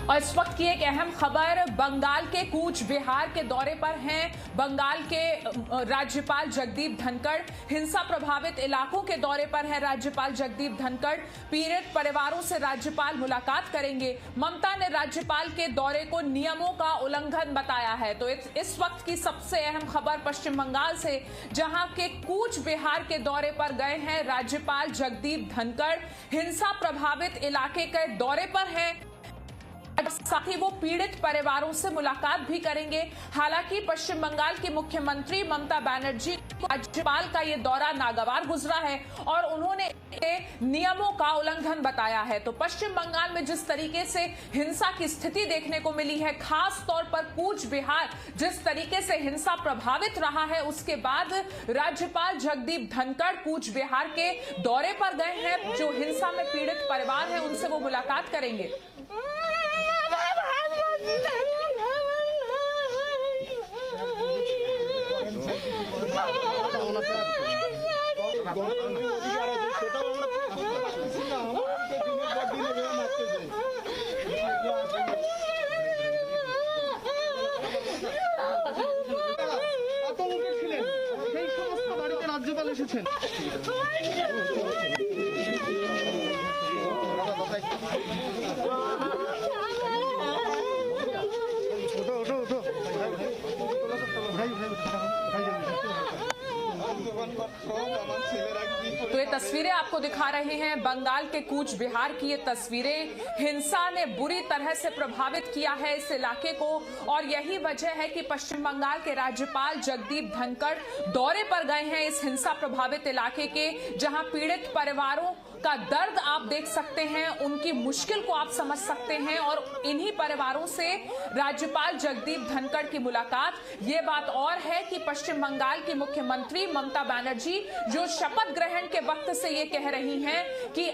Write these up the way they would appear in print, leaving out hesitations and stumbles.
और इस वक्त की एक अहम खबर, बंगाल के कूच बिहार के दौरे पर हैं बंगाल के राज्यपाल जगदीप धनखड़। हिंसा प्रभावित इलाकों के दौरे पर है राज्यपाल जगदीप धनखड़। पीड़ित परिवारों से राज्यपाल मुलाकात करेंगे। ममता ने राज्यपाल के दौरे को नियमों का उल्लंघन बताया है। तो इस वक्त की सबसे अहम खबर पश्चिम बंगाल से, जहां के कूच बिहार के दौरे पर गए हैं राज्यपाल जगदीप धनखड़। हिंसा प्रभावित इलाके के दौरे पर हैं, साथ ही वो पीड़ित परिवारों से मुलाकात भी करेंगे। हालांकि पश्चिम बंगाल की मुख्यमंत्री ममता बनर्जी को राज्यपाल का ये दौरा नागवार गुजरा है और उन्होंने नियमों का उल्लंघन बताया है। तो पश्चिम बंगाल में जिस तरीके से हिंसा की स्थिति देखने को मिली है, खास तौर पर कूच बिहार जिस तरीके से हिंसा प्रभावित रहा है, उसके बाद राज्यपाल जगदीप धनखड़ कूच बिहार के दौरे पर गए हैं। जो हिंसा में पीड़ित परिवार है उनसे वो मुलाकात करेंगे। राज्यपाल এসেছেন। तो ये तस्वीरें आपको दिखा रहे हैं बंगाल के कूच बिहार की। ये तस्वीरें, हिंसा ने बुरी तरह से प्रभावित किया है इस इलाके को और यही वजह है कि पश्चिम बंगाल के राज्यपाल जगदीप धनखड़ दौरे पर गए हैं इस हिंसा प्रभावित इलाके के, जहां पीड़ित परिवारों का दर्द आप देख सकते हैं, उनकी मुश्किल को आप समझ सकते हैं और इन्हीं परिवारों से राज्यपाल जगदीप धनखड़ की मुलाकात। ये बात और है कि पश्चिम बंगाल की मुख्यमंत्री ममता बनर्जी जो शपथ ग्रहण के वक्त से ये कह रही हैं कि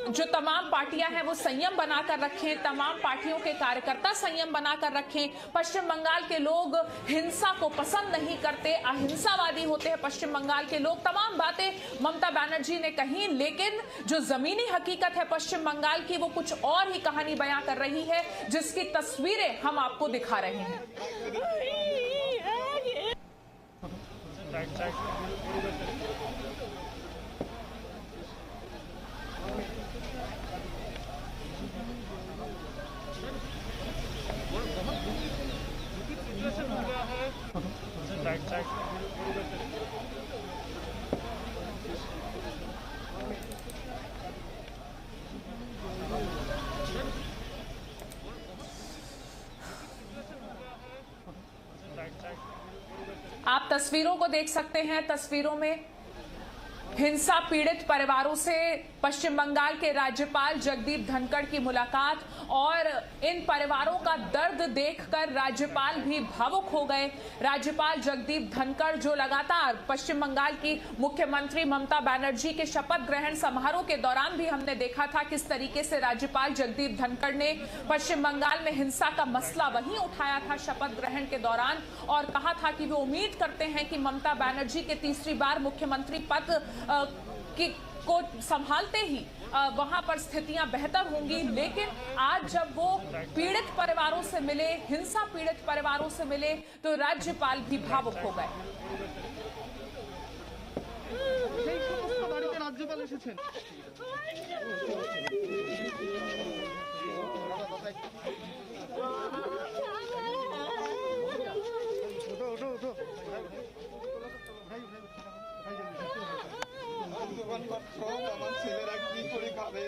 जो तमाम पार्टियां हैं वो संयम बनाकर रखें, तमाम पार्टियों के कार्यकर्ता संयम बनाकर रखें। पश्चिम बंगाल के लोग हिंसा को पसंद नहीं करते, अहिंसावादी होते हैं पश्चिम बंगाल के लोग। तमाम बातें ममता बनर्जी ने कही, लेकिन जो जमीनी हकीकत है पश्चिम बंगाल की वो कुछ और ही कहानी बयां कर रही है, जिसकी तस्वीरें हम आपको दिखा रहे हैं। आप तस्वीरों को देख सकते हैं। तस्वीरों में हिंसा पीड़ित परिवारों से पश्चिम बंगाल के राज्यपाल जगदीप धनखड़ की मुलाकात और इन परिवारों का दर्द देखकर राज्यपाल भी भावुक हो गए। राज्यपाल जगदीप धनखड़ जो लगातार पश्चिम बंगाल की मुख्यमंत्री ममता बनर्जी के शपथ ग्रहण समारोह के दौरान भी हमने देखा था किस तरीके से राज्यपाल जगदीप धनखड़ ने पश्चिम बंगाल में हिंसा का मसला वहीं उठाया था शपथ ग्रहण के दौरान और कहा था कि वो उम्मीद करते हैं कि ममता बनर्जी के तीसरी बार मुख्यमंत्री पद को संभालते ही वहां पर स्थितियां बेहतर होंगी। लेकिन आज जब वो पीड़ित परिवारों से मिले, हिंसा पीड़ित परिवारों से मिले, तो राज्यपाल भी भावुक हो गए। राज्यपाल এসেছেন। আমার ছেলেরা কি করে খাবে?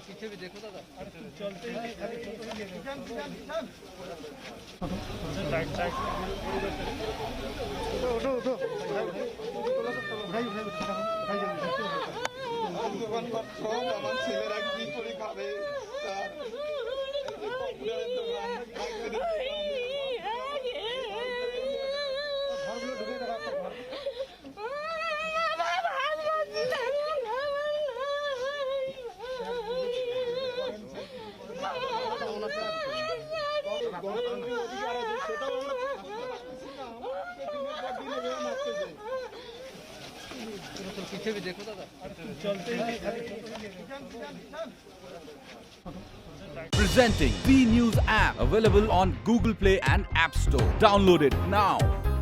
पीछे भी देखो दादा, चलते ही राइट साइड उठो उठो भाई भाई দোকানপাট সব আমার ছেলেরা কি করে খাবে স্যার কম্পিউটারের দোকান কাগজের দোকান ঘরগুলো ঢুকে দেখা ঘর গণতান্ত্রিক অধিকার আছে সেটাও আমরা पीछे भी देखो दादा चलते ही Presenting V News app available on Google Play and App Store. Download it now.